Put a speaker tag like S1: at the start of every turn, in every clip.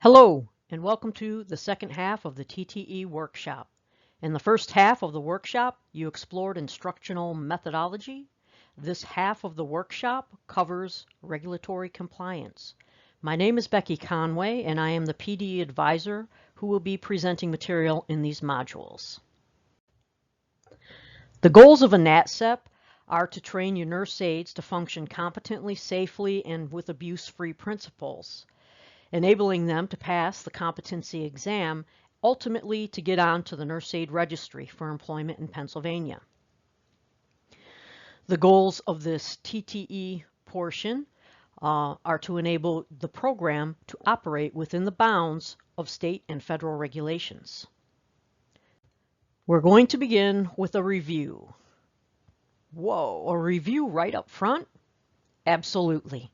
S1: Hello, and welcome to the second half of the TTE workshop. In the first half of the workshop, you explored instructional methodology. This half of the workshop covers regulatory compliance. My name is Becky Conway, and I am the PD advisor who will be presenting material in these modules. The goals of a NATCEP are to train your nurse aides to function competently, safely, and with abuse-free principles, enabling them to pass the competency exam, ultimately to get on to the nurse aid registry for employment in Pennsylvania. The goals of this TTE portion are to enable the program to operate within the bounds of state and federal regulations. We're going to begin with a review. Whoa, a review right up front? Absolutely.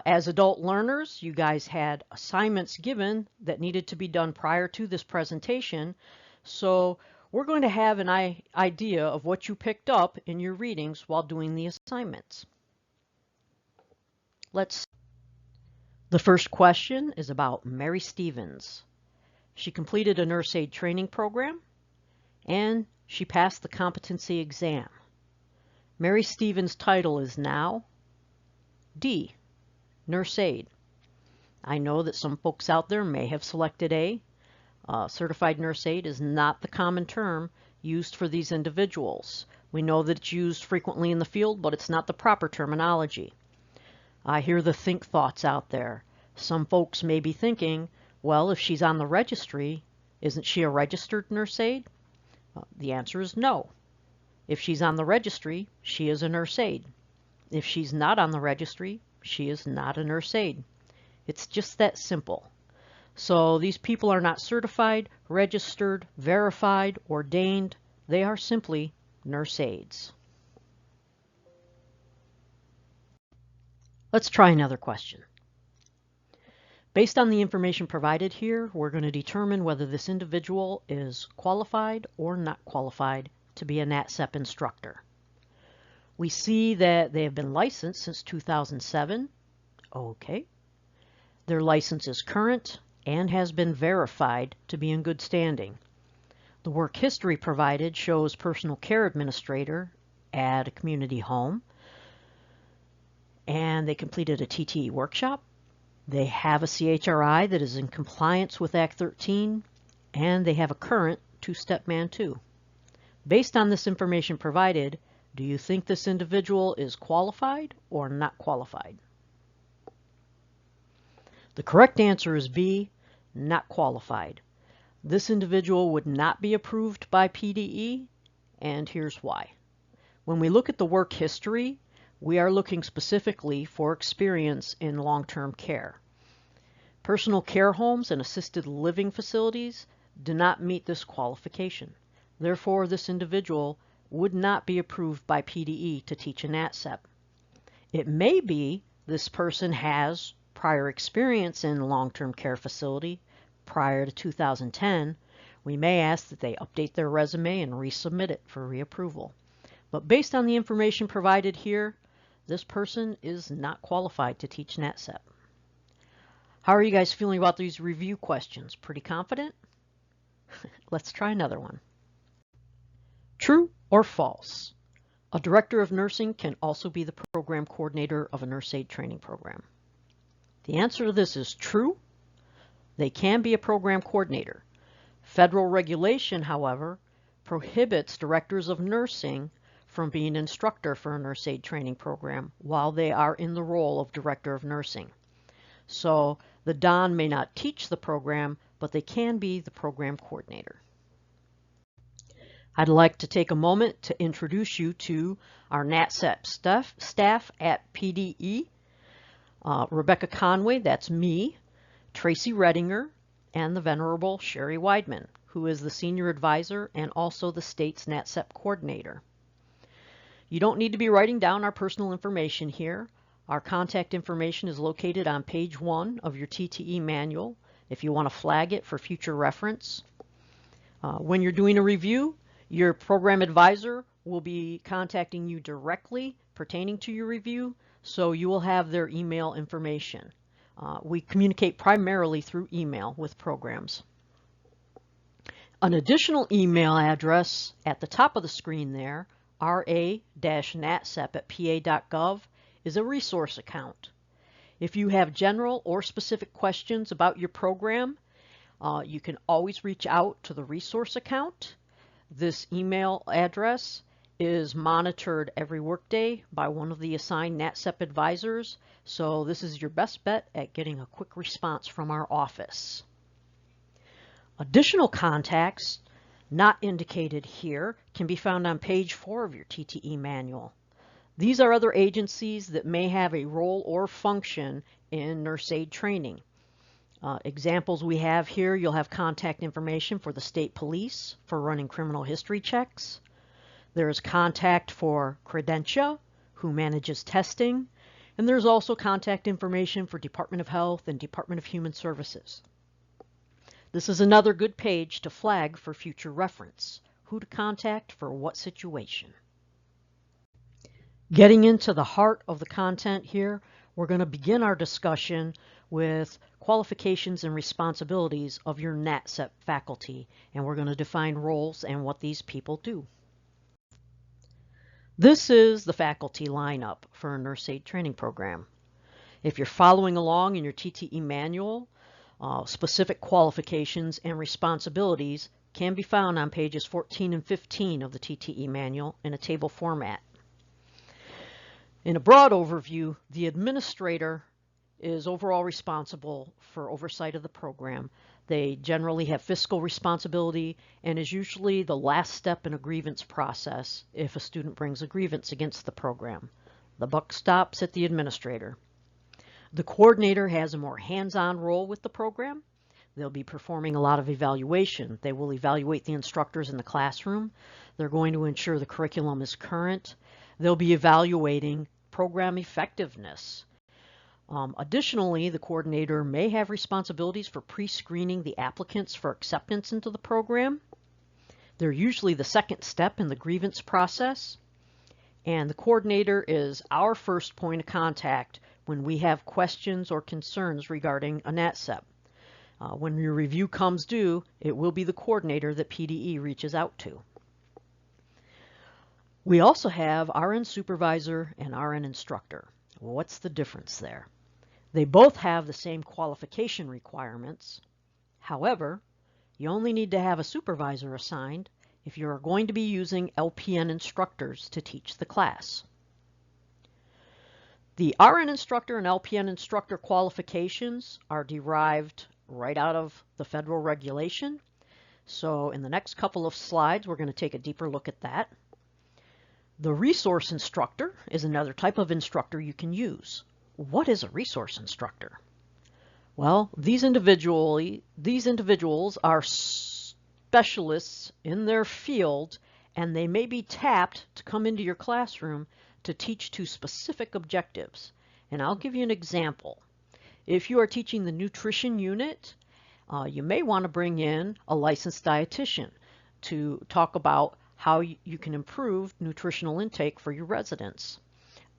S1: As adult learners, you guys had assignments given that needed to be done prior to this presentation, so we're going to have an idea of what you picked up in your readings while doing the assignments. The first question is about Mary Stevens. She completed a nurse aid training program, and she passed the competency exam. Mary Stevens' title is now D, nurse aid. I know that some folks out there may have selected A. Certified nurse aid is not the common term used for these individuals. We know that it's used frequently in the field, but it's not the proper terminology. I hear the think thoughts out there. Some folks may be thinking, well, if she's on the registry, isn't she a registered nurse aid? The answer is no. If she's on the registry, she is a nurse aid. If she's not on the registry, she is not a nurse aid. It's just that simple. So these people are not certified, registered, verified, ordained. They are simply nurse aides. Let's try another question. Based on the information provided here, we're going to determine whether this individual is qualified or not qualified to be a NATCEP instructor. We see that they have been licensed since 2007. Okay. Their license is current and has been verified to be in good standing. The work history provided shows personal care administrator at a community home, and they completed a TTE workshop. They have a CHRI that is in compliance with Act 13, and they have a current two-step MAN 2. Based on this information provided, do you think this individual is qualified or not qualified? The correct answer is B, not qualified. This individual would not be approved by PDE, and here's why. When we look at the work history, we are looking specifically for experience in long-term care. Personal care homes and assisted living facilities do not meet this qualification. Therefore, this individual would not be approved by PDE to teach a NATCEP. It may be this person has prior experience in a long-term care facility prior to 2010. We may ask that they update their resume and resubmit it for reapproval. But based on the information provided here, this person is not qualified to teach NATCEP. How are you guys feeling about these review questions? Pretty confident? Let's try another one. True or false? A director of nursing can also be the program coordinator of a nurse aid training program. The answer to this is true. They can be a program coordinator. Federal regulation, however, prohibits directors of nursing from being an instructor for a nurse aid training program while they are in the role of director of nursing. So the DON may not teach the program, but they can be the program coordinator. I'd like to take a moment to introduce you to our NATCEP staff at PDE. Rebecca Conway, that's me, Tracy Redinger, and the Venerable Sherry Weidman, who is the Senior Advisor and also the state's NATCEP Coordinator. You don't need to be writing down our personal information here. Our contact information is located on page 1 of your TTE manual if you want to flag it for future reference. When you're doing a review, your program advisor will be contacting you directly pertaining to your review, so you will have their email information. We communicate primarily through email with programs. An additional email address at the top of the screen there, ra-natsep@pa.gov, is a resource account. If you have general or specific questions about your program, you can always reach out to the resource account. This email address is monitored every workday by one of the assigned NatSep advisors, so this is your best bet at getting a quick response from our office. Additional contacts not indicated here can be found on page 4 of your TTE manual. These are other agencies that may have a role or function in nurse aid training. Examples we have here, you'll have contact information for the state police for running criminal history checks. There's contact for Credentia, who manages testing, and there's also contact information for Department of Health and Department of Human Services. This is another good page to flag for future reference. Who to contact for what situation. Getting into the heart of the content here, we're going to begin our discussion with qualifications and responsibilities of your NatSep faculty, and we're going to define roles and what these people do. This is the faculty lineup for a nurse aid training program. If you're following along in your TTE manual, specific qualifications and responsibilities can be found on pages 14 and 15 of the TTE manual in a table format. In a broad overview, the administrator is overall responsible for oversight of the program. They generally have fiscal responsibility and is usually the last step in a grievance process if a student brings a grievance against the program. The buck stops at the administrator. The coordinator has a more hands-on role with the program. They'll be performing a lot of evaluation. They will evaluate the instructors in the classroom. They're going to ensure the curriculum is current. They'll be evaluating program effectiveness. Additionally, the coordinator may have responsibilities for pre-screening the applicants for acceptance into the program. They're usually the second step in the grievance process. And the coordinator is our first point of contact when we have questions or concerns regarding a NatSep. When your review comes due, it will be the coordinator that PDE reaches out to. We also have RN supervisor and RN instructor. What's the difference there? They both have the same qualification requirements. However, you only need to have a supervisor assigned if you are going to be using LPN instructors to teach the class. The RN instructor and LPN instructor qualifications are derived right out of the federal regulation. So in the next couple of slides, we're going to take a deeper look at that. The resource instructor is another type of instructor you can use. What is a resource instructor? Well, these individuals are specialists in their field, and they may be tapped to come into your classroom to teach to specific objectives. And I'll give you an example. If you are teaching the nutrition unit, you may want to bring in a licensed dietitian to talk about how you can improve nutritional intake for your residents.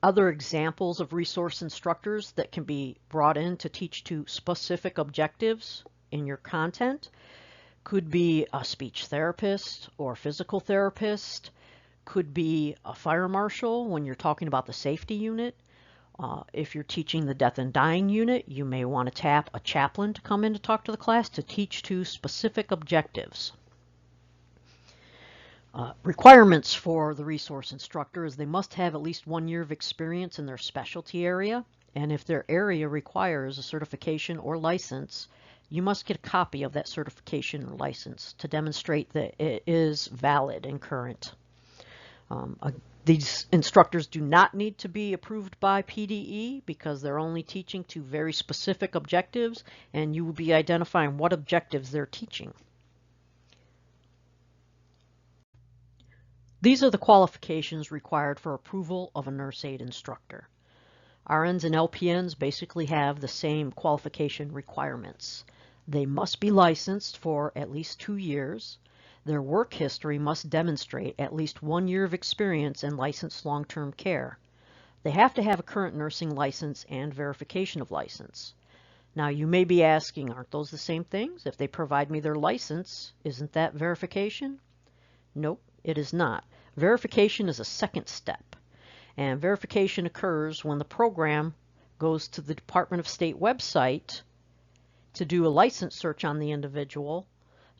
S1: Other examples of resource instructors that can be brought in to teach to specific objectives in your content could be a speech therapist or physical therapist, could be a fire marshal when you're talking about the safety unit. If you're teaching the death and dying unit, you may want to tap a chaplain to come in to talk to the class to teach to specific objectives. Requirements for the resource instructor is they must have at least 1 year of experience in their specialty area, and if their area requires a certification or license, you must get a copy of that certification or license to demonstrate that it is valid and current. These instructors do not need to be approved by PDE because they're only teaching to very specific objectives, and you will be identifying what objectives they're teaching. These are the qualifications required for approval of a nurse aid instructor. RNs and LPNs basically have the same qualification requirements. They must be licensed for at least 2 years. Their work history must demonstrate at least 1 year of experience in licensed long-term care. They have to have a current nursing license and verification of license. Now you may be asking, aren't those the same things? If they provide me their license, isn't that verification? Nope, it is not. Verification is a second step, and verification occurs when the program goes to the Department of State website to do a license search on the individual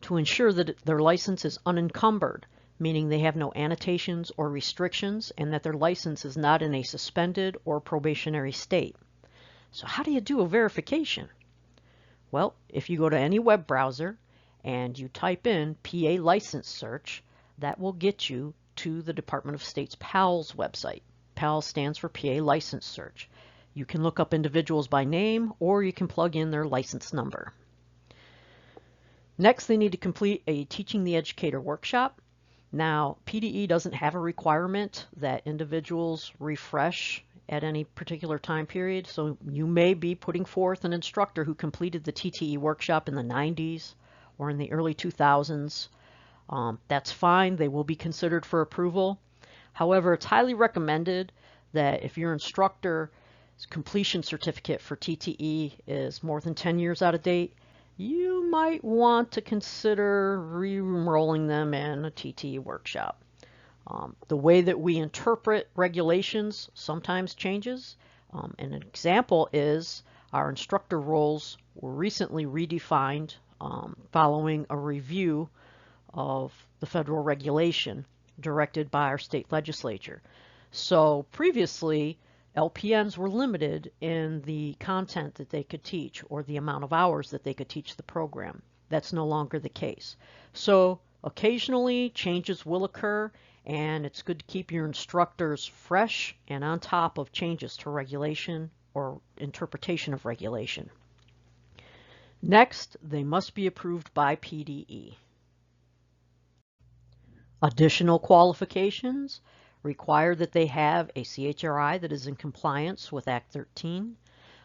S1: to ensure that their license is unencumbered, meaning they have no annotations or restrictions and that their license is not in a suspended or probationary state. So how do you do a verification? Well, if you go to any web browser and you type in PA license search, that will get you to the Department of State's PALS website. PALS stands for PA license search. You can look up individuals by name or you can plug in their license number. Next, they need to complete a Teaching the Educator workshop. Now, PDE doesn't have a requirement that individuals refresh at any particular time period, so you may be putting forth an instructor who completed the TTE workshop in the 90s or in the early 2000s. That's fine. They will be considered for approval. However, it's highly recommended that if your instructor's completion certificate for TTE is more than 10 years out of date, you might want to consider re-enrolling them in a TTE workshop. The way that we interpret regulations sometimes changes. An example is our instructor roles were recently redefined following a review of the federal regulation directed by our state legislature. So previously, LPNs were limited in the content that they could teach or the amount of hours that they could teach the program. That's no longer the case. So occasionally changes will occur, and it's good to keep your instructors fresh and on top of changes to regulation or interpretation of regulation. Next, they must be approved by PDE. Additional qualifications require that they have a CHRI that is in compliance with Act 13,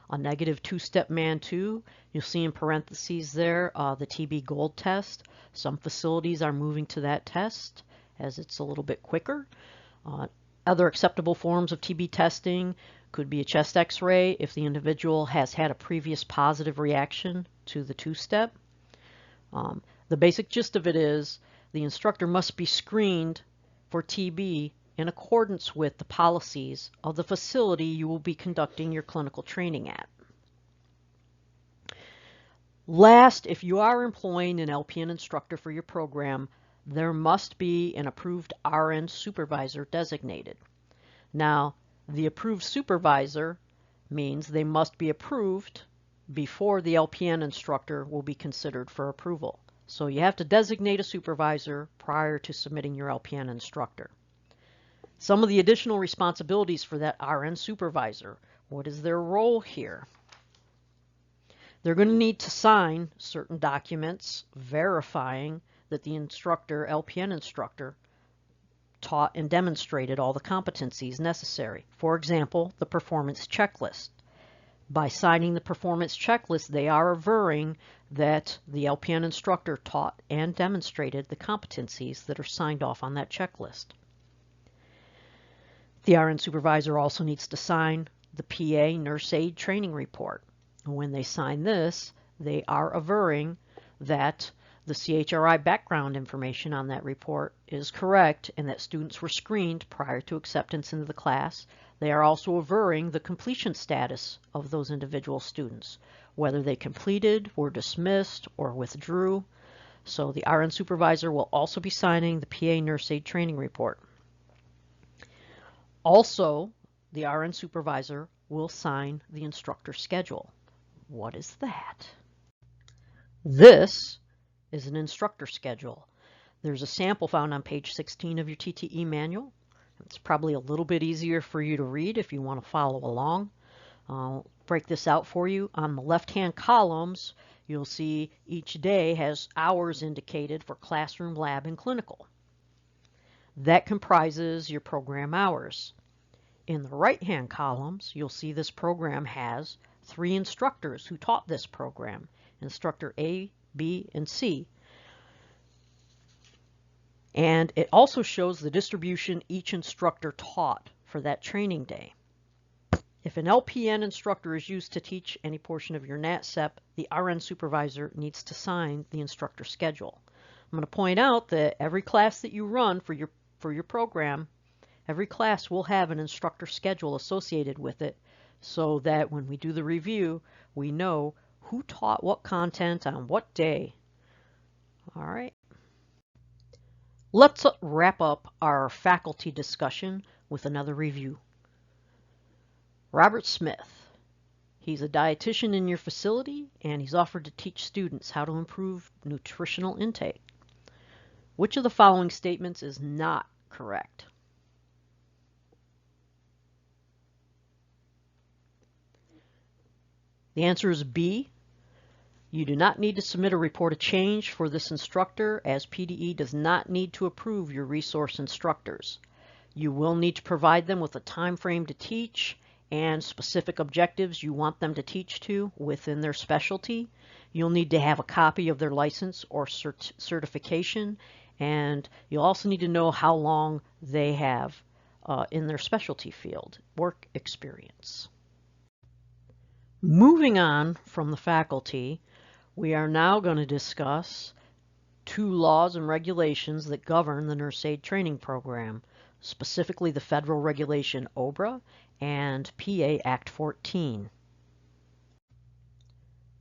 S1: a negative two-step MAN 2. You'll see in parentheses there the TB Gold test. Some facilities are moving to that test as it's a little bit quicker. Other acceptable forms of TB testing could be a chest x-ray if the individual has had a previous positive reaction to the two-step. The basic gist of it is the instructor must be screened for TB in accordance with the policies of the facility you will be conducting your clinical training at. Last, if you are employing an LPN instructor for your program, there must be an approved RN supervisor designated. Now, the approved supervisor means they must be approved before the LPN instructor will be considered for approval. So you have to designate a supervisor prior to submitting your LPN instructor. Some of the additional responsibilities for that RN supervisor. What is their role here? They're going to need to sign certain documents verifying that the instructor, LPN instructor, taught and demonstrated all the competencies necessary. For example, the performance checklist. By signing the performance checklist, they are averring that the LPN instructor taught and demonstrated the competencies that are signed off on that checklist. The RN supervisor also needs to sign the PA nurse aid training report. When they sign this, they are averring that the CHRI background information on that report is correct and that students were screened prior to acceptance into the class. They are also averring the completion status of those individual students, whether they completed, were dismissed, or withdrew. So the RN supervisor will also be signing the PA nurse aid training report. Also, the RN supervisor will sign the instructor schedule. What is that? This is an instructor schedule. There's a sample found on page 16 of your TTE manual. It's probably a little bit easier for you to read if you want to follow along. I'll break this out for you. On the left-hand columns, you'll see each day has hours indicated for classroom, lab, and clinical. That comprises your program hours. In the right-hand columns, you'll see this program has 3 instructors who taught this program, instructor A, B, and C. And it also shows the distribution each instructor taught for that training day. If an LPN instructor is used to teach any portion of your NATCEP, the RN supervisor needs to sign the instructor schedule. I'm going to point out that every class that you run for your program, every class will have an instructor schedule associated with it so that when we do the review, we know who taught what content on what day. All right. Let's wrap up our faculty discussion with another review. Robert Smith. He's a dietitian in your facility, and he's offered to teach students how to improve nutritional intake. Which of the following statements is not correct? The answer is B. You do not need to submit a report of change for this instructor, as PDE does not need to approve your resource instructors. You will need to provide them with a time frame to teach and specific objectives you want them to teach to within their specialty. You'll need to have a copy of their license or certification, and you'll also need to know how long they have in their specialty field work experience. Moving on from the faculty, we are now going to discuss 2 laws and regulations that govern the nurse aid training program, specifically the federal regulation OBRA and PA Act 14.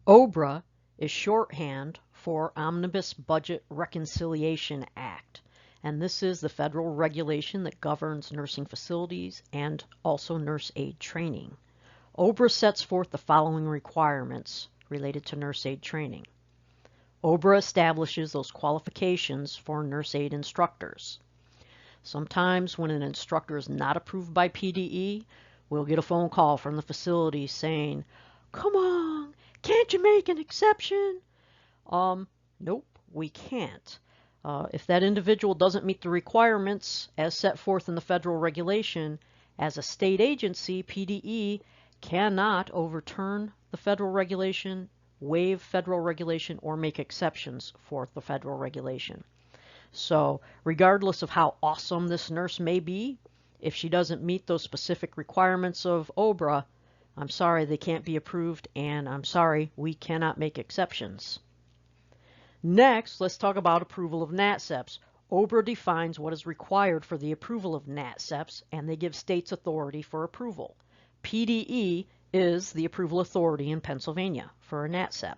S1: OBRA is shorthand for Omnibus Budget Reconciliation Act, and this is the federal regulation that governs nursing facilities and also nurse aid training. OBRA sets forth the following requirements related to nurse aid training. OBRA establishes those qualifications for nurse aid instructors. Sometimes when an instructor is not approved by PDE, we'll get a phone call from the facility saying, "Come on, can't you make an exception?" Nope, we can't. If that individual doesn't meet the requirements as set forth in the federal regulation, as a state agency, PDE cannot overturn the federal regulation, waive federal regulation, or make exceptions for the federal regulation. So regardless of how awesome this nurse may be, if she doesn't meet those specific requirements of OBRA, I'm sorry, they can't be approved, and I'm sorry, we cannot make exceptions. Next, let's talk about approval of NATCEPs. OBRA defines what is required for the approval of NATCEPs, and they give states authority for approval. PDE is the approval authority in Pennsylvania for a NATCEP.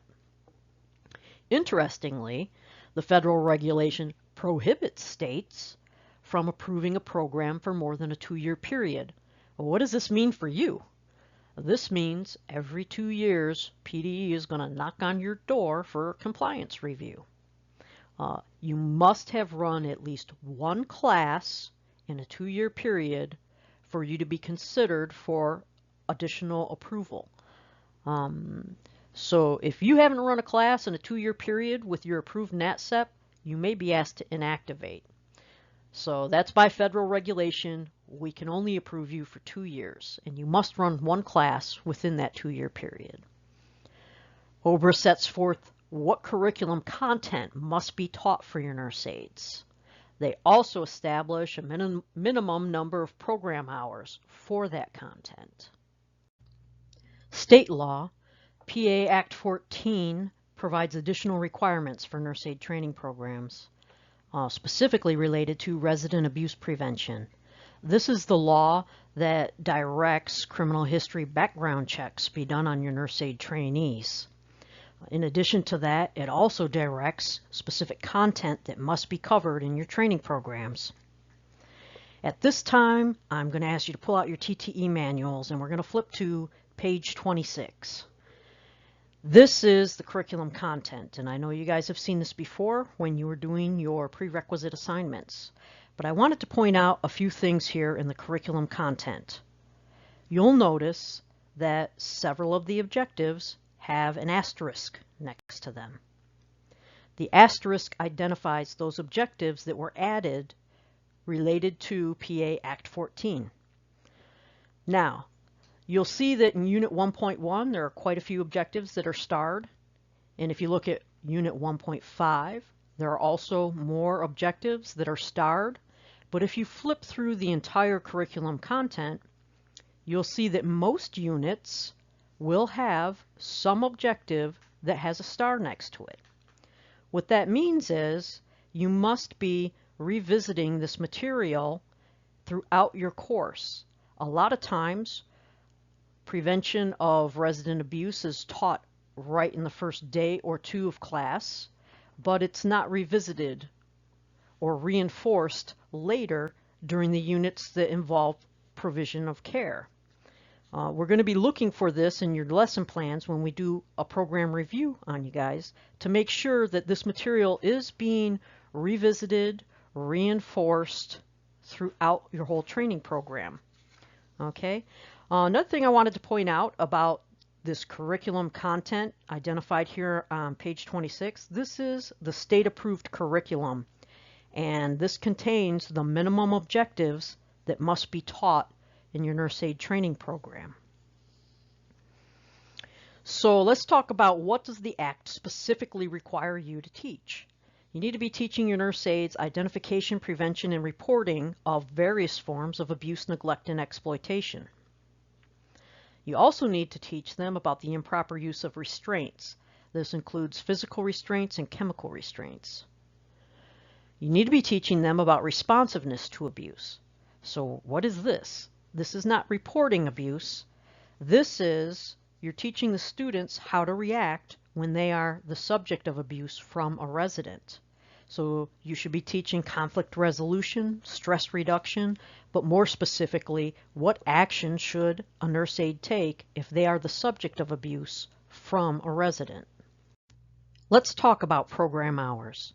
S1: Interestingly, the federal regulation prohibits states from approving a program for more than a 2-year period. Well, what does this mean for you? This means every 2 years, PDE is going to knock on your door for a compliance review. You must have run at least 1 class in a 2-year period for you to be considered for additional approval. So if you haven't run a class in a 2-year period with your approved NATCEP, you may be asked to inactivate. So that's by federal regulation. We can only approve you for 2 years, and you must run 1 class within that 2-year period. OBRA sets forth what curriculum content must be taught for your nurse aides. They also establish a minimum number of program hours for that content. State law, PA Act 14, provides additional requirements for nurse aid training programs, specifically related to resident abuse prevention. This is the law that directs criminal history background checks be done on your nurse aid trainees. In addition to that, it also directs specific content that must be covered in your training programs. At this time, I'm going to ask you to pull out your TTE manuals, and we're going to flip to page 26. This is the curriculum content, and I know you guys have seen this before when you were doing your prerequisite assignments, but I wanted to point out a few things here in the curriculum content. You'll notice that several of the objectives have an asterisk next to them. The asterisk identifies those objectives that were added related to PA Act 14. Now, you'll see that in Unit 1.1 there are quite a few objectives that are starred, and if you look at Unit 1.5 there are also more objectives that are starred, but if you flip through the entire curriculum content, you'll see that most units will have some objective that has a star next to it. What that means is you must be revisiting this material throughout your course. A lot of times, prevention of resident abuse is taught right in the first day or two of class, but it's not revisited or reinforced later during the units that involve provision of care. We're going to be looking for this in your lesson plans when we do a program review on you guys to make sure that this material is being revisited, reinforced throughout your whole training program. Okay. Another thing I wanted to point out about this curriculum content identified here on page 26, this is the state-approved curriculum, and this contains the minimum objectives that must be taught in your nurse aid training program. So let's talk about what does the Act specifically require you to teach. You need to be teaching your nurse aides identification, prevention, and reporting of various forms of abuse, neglect, and exploitation. You also need to teach them about the improper use of restraints. This includes physical restraints and chemical restraints. You need to be teaching them about responsiveness to abuse. So what is this? This is not reporting abuse. This is you're teaching the students how to react when they are the subject of abuse from a resident. So you should be teaching conflict resolution, stress reduction, but more specifically, what action should a nurse aide take if they are the subject of abuse from a resident? Let's talk about program hours.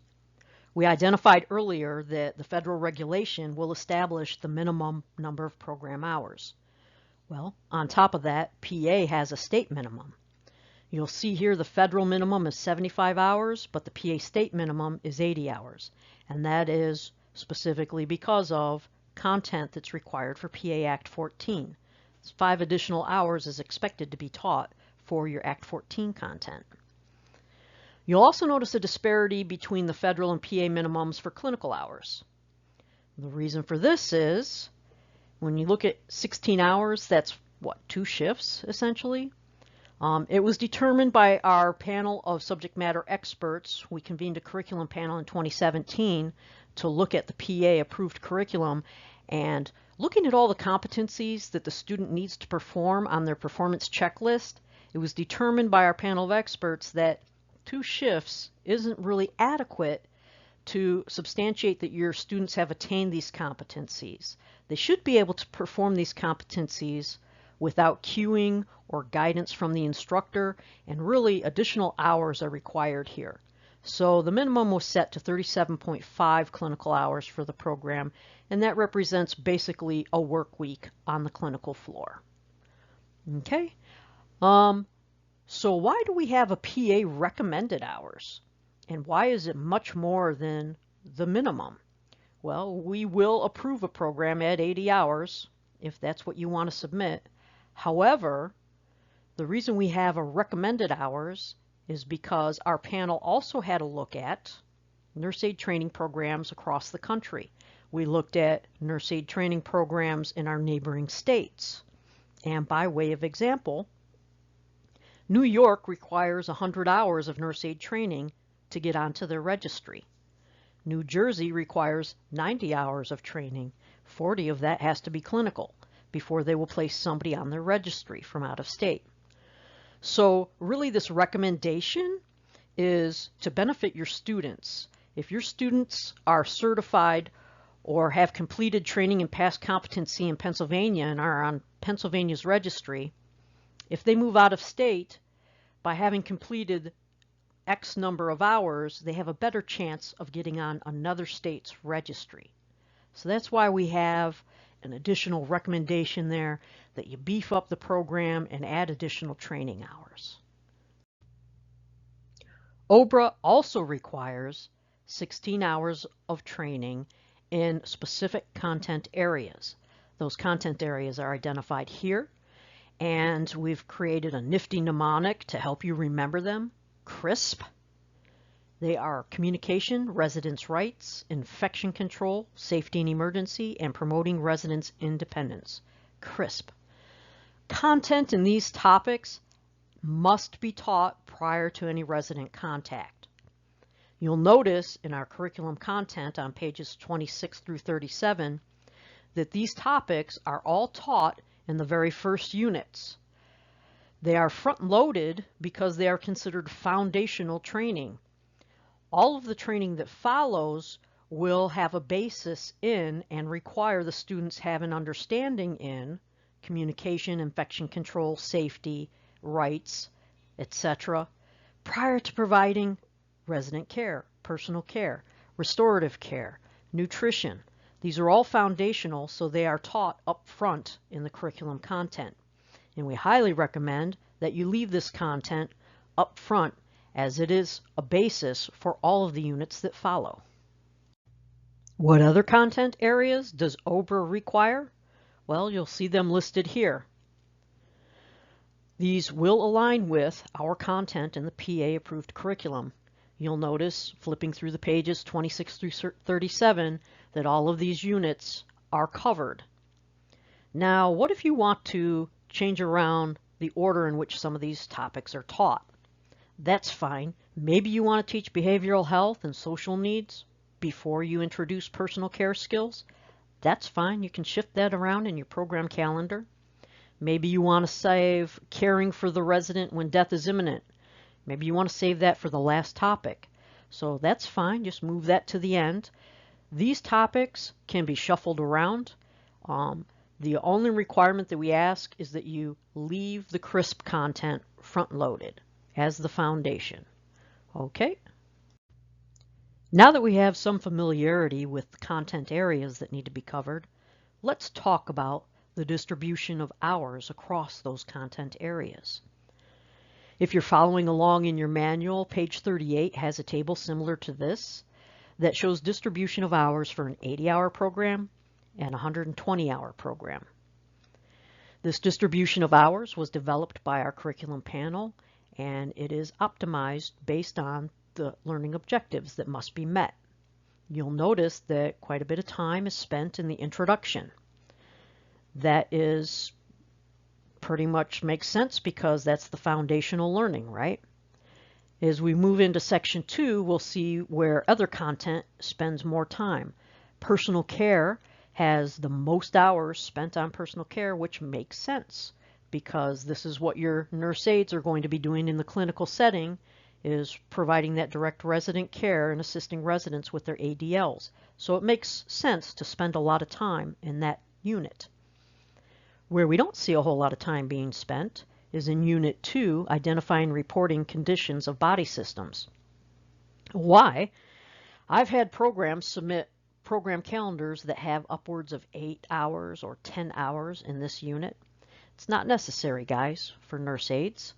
S1: We identified earlier that the federal regulation will establish the minimum number of program hours. Well, on top of that, PA has a state minimum. You'll see here the federal minimum is 75 hours, but the PA state minimum is 80 hours. And that is specifically because of content that's required for PA Act 14. 5 additional hours is expected to be taught for your Act 14 content. You'll also notice a disparity between the federal and PA minimums for clinical hours. The reason for this is when you look at 16 hours, that's what, 2 shifts essentially? It was determined by our panel of subject matter experts. We convened a curriculum panel in 2017 to look at the PA approved curriculum, and looking at all the competencies that the student needs to perform on their performance checklist, it was determined by our panel of experts that 2 shifts isn't really adequate to substantiate that your students have attained these competencies. They should be able to perform these competencies without cueing or guidance from the instructor, and really additional hours are required here. So the minimum was set to 37.5 clinical hours for the program, and that represents basically a work week on the clinical floor. Okay, so why do we have a PA recommended hours? And why is it much more than the minimum? Well, we will approve a program at 80 hours if that's what you want to submit. However, the reason we have a recommended hours is because our panel also had a look at nurse aid training programs across the country. We looked at nurse aid training programs in our neighboring states. And by way of example, New York requires 100 hours of nurse aid training to get onto their registry. New Jersey requires 90 hours of training. 40 of that has to be clinical before they will place somebody on their registry from out of state. So really this recommendation is to benefit your students. If your students are certified or have completed training and past competency in Pennsylvania and are on Pennsylvania's registry, if they move out of state, by having completed X number of hours, they have a better chance of getting on another state's registry. So that's why we have an additional recommendation there that you beef up the program and add additional training hours. OBRA also requires 16 hours of training in specific content areas. Those content areas are identified here, and we've created a nifty mnemonic to help you remember them. CRISP. They are communication, residents' rights, infection control, safety and emergency, and promoting residents' independence. CRISP. Content in these topics must be taught prior to any resident contact. You'll notice in our curriculum content on pages 26 through 37 that these topics are all taught in the very first units. They are front-loaded because they are considered foundational training. All of the training that follows will have a basis in and require the students have an understanding in communication, infection control, safety, rights, etc., prior to providing resident care, personal care, restorative care, nutrition. These are all foundational, so they are taught up front in the curriculum content. And we highly recommend that you leave this content up front, as it is a basis for all of the units that follow. What other content areas does OBRA require? Well, you'll see them listed here. These will align with our content in the PA-approved curriculum. You'll notice, flipping through the pages 26 through 37, that all of these units are covered. Now, what if you want to change around the order in which some of these topics are taught? That's fine. Maybe you want to teach behavioral health and social needs before you introduce personal care skills. That's fine. You can shift that around in your program calendar. Maybe you want to save caring for the resident when death is imminent. Maybe you want to save that for the last topic. So that's fine. Just move that to the end. These topics can be shuffled around. The only requirement that we ask is that you leave the CRISP content front-loaded as the foundation. Okay. Now that we have some familiarity with the content areas that need to be covered, let's talk about the distribution of hours across those content areas. If you're following along in your manual, page 38 has a table similar to this that shows distribution of hours for an 80-hour program and a 120-hour program. This distribution of hours was developed by our curriculum panel, and it is optimized based on the learning objectives that must be met. You'll notice that quite a bit of time is spent in the introduction. That is pretty much makes sense because that's the foundational learning, right? As we move into section 2, we'll see where other content spends more time. Personal care has the most hours spent on personal care, which makes sense because this is what your nurse aides are going to be doing in the clinical setting, is providing that direct resident care and assisting residents with their ADLs. So it makes sense to spend a lot of time in that unit. Where we don't see a whole lot of time being spent is in Unit 2, identifying and reporting conditions of body systems. Why? I've had programs submit program calendars that have upwards of 8 hours or 10 hours in this unit. It's not necessary, guys, for nurse aides.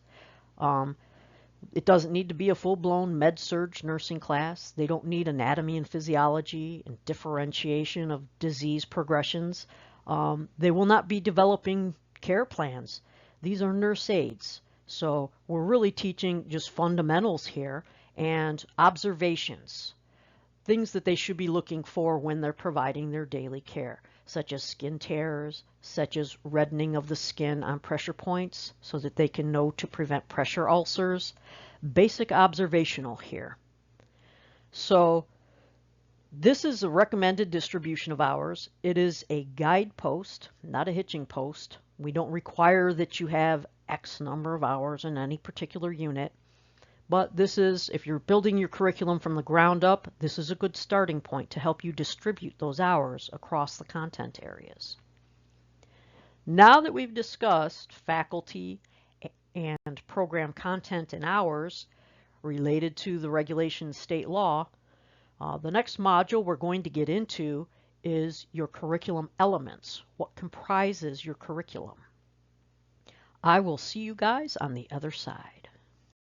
S1: It doesn't need to be a full-blown med-surg nursing class. They don't need anatomy and physiology and differentiation of disease progressions. They will not be developing care plans. These are nurse aides. So we're really teaching just fundamentals here and observations, things that they should be looking for when they're providing their daily care, such as skin tears, such as reddening of the skin on pressure points so that they can know to prevent pressure ulcers. Basic observational here. So this is a recommended distribution of hours. It is a guidepost, not a hitching post. We don't require that you have X number of hours in any particular unit. But this is, if you're building your curriculum from the ground up, this is a good starting point to help you distribute those hours across the content areas. Now that we've discussed faculty and program content and hours related to the regulation state law, the next module we're going to get into is your curriculum elements, what comprises your curriculum. I will see you guys on the other side.